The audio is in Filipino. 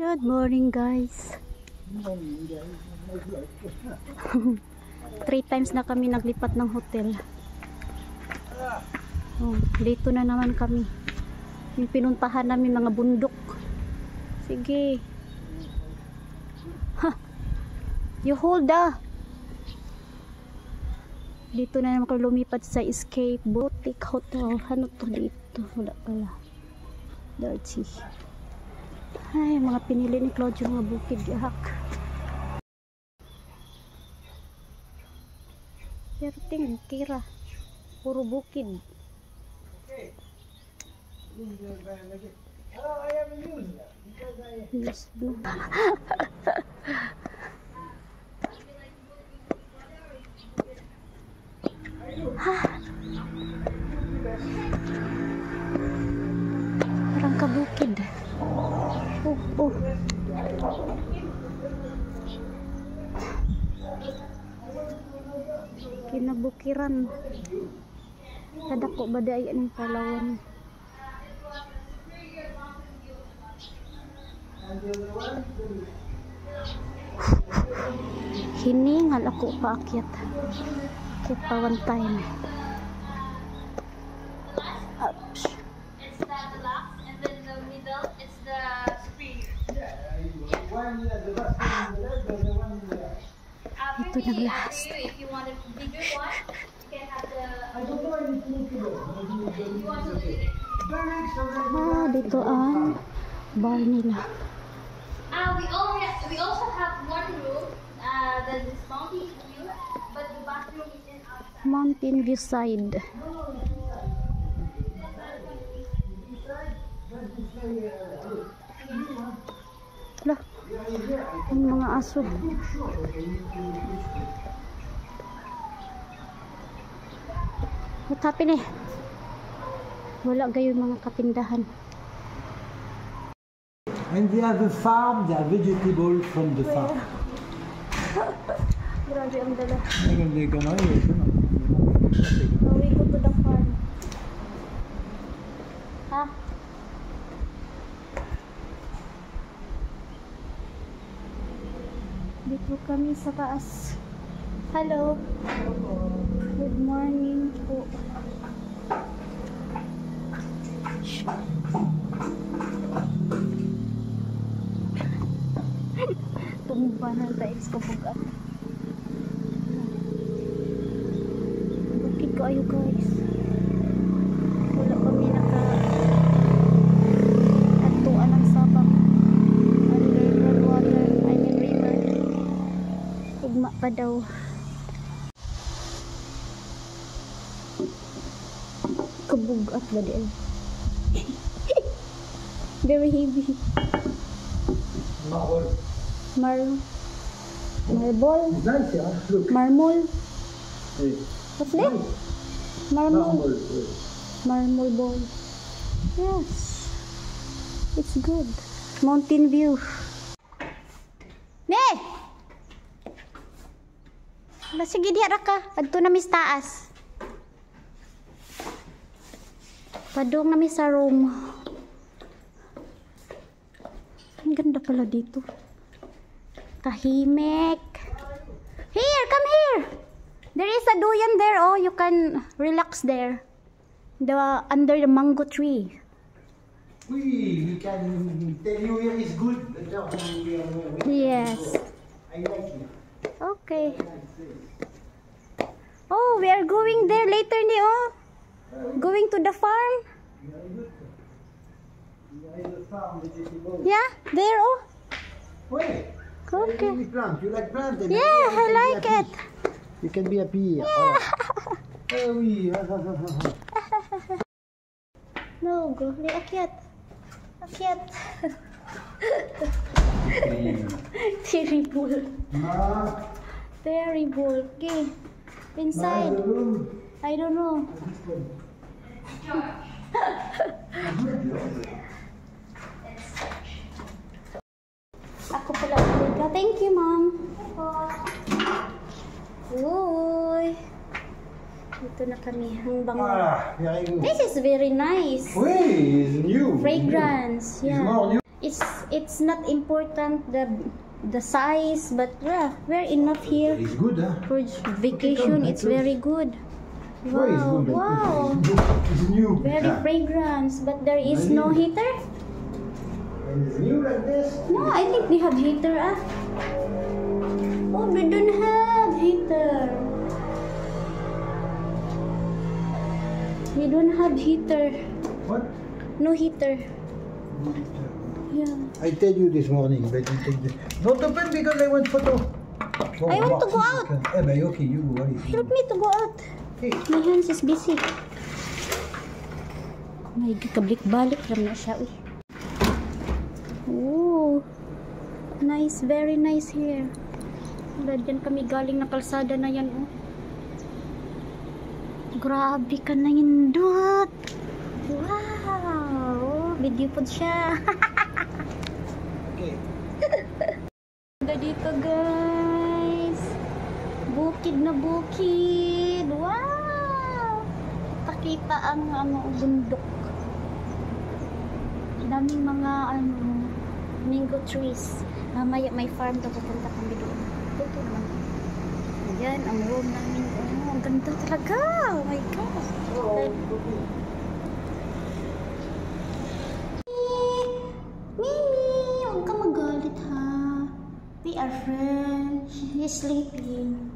Good morning, guys. 3 times na kami naglipat ng hotel. Dito na naman kami. Yung pinuntahan namin mga bundok. Sige. Ha. You hold Dito na naman kami lumipat sa Escape Boutique Hotel. Ano to dito? Wala pala. Dirty. Ay, mga pinili ni Claudio, mga bukid yahak. Pero tingin, tira. Puro bukid. Yes, no. Parang kabukid. Oh. Kinabukiran. Kadako ba dai ang Palawan? Hiningal ako paakyat. Kaya pa one time. Ito na last. Dito ang bar nila. We also have one room that is mountain view, but the bathroom is in outside. Mountain view side. Lah, ang mga aso. What happened eh? Wala gayon mga katindahan. And they have a farm, they have vegetables from the farm. Grabe ang dala. Maganda ka na We go to the farm. Ha? Dito kami sa taas. Hello. Good morning po. Tumubanan tayo sa kabugat. Bukid ko ayo guys. Wala kami naka-atuan ng sabang underground water. I mean river. Ugma pa daw. Kabugat ba din? Very heavy. Marble. Nice, yeah. Look. Marble. Hey. What's that? Marble. Marble ball. Yes. It's good. Mountain view. Ne! Sige diya ka. Adto na mis taas. Padong na mis sa room. Ang ganda pala dito. Tahimik. Here, come here. There is a duyan there. Oh, you can relax there. Under the mango tree. We can tell you here is good. Yes. I like it. Okay. Oh, we are going there later ni oh. Going to the farm. Yeah, there oh. Wait. Okay. You like plants? Yeah, I like it. You can be happy. Yeah. Oh, oui. No, go. Akyat. Akyat. Terrible. Terrible. Okay. Inside. I don't know. Ako pala ulit. Thank you, ma'am. Uy. Dito na kami. Ang bango. Very good. This is very nice. Oui, it's new. Fragrance. It's Yeah. more new. It's it's not important the size, but yeah, we're enough here It's good, huh? for vacation. It's very good. Why it's Wow, good? wow. It's new. Very Yeah. fragrance, but there is no heater. And it's new like this. No, I think they have heater. Oh, they don't have heater. We don't have heater. What? No heater. Yeah. I tell you this morning, but you take the... Don't open because I want photo. I want to go out. Eh, but okay, you go. What is it? Help me to go out. Hey. My hands is busy. May kablik-balik lang na siya. Uy. Oh, nice, very nice here. Wala, dyan kami galing na kalsada na yan. Oh. Grabe ka na indot. Wow, video po siya. Okay. Ganda dito guys. Bukid na bukid. Wow. Takita ang bundok. Daming mga mango trees. Mamaya may farm daw, pupunta kami doon. Ito lang. Ayan, ang room namin. Oh, ang ganda talaga. Oh my God. Mimi, huwag ka magalit ha. We are friends. He's sleeping.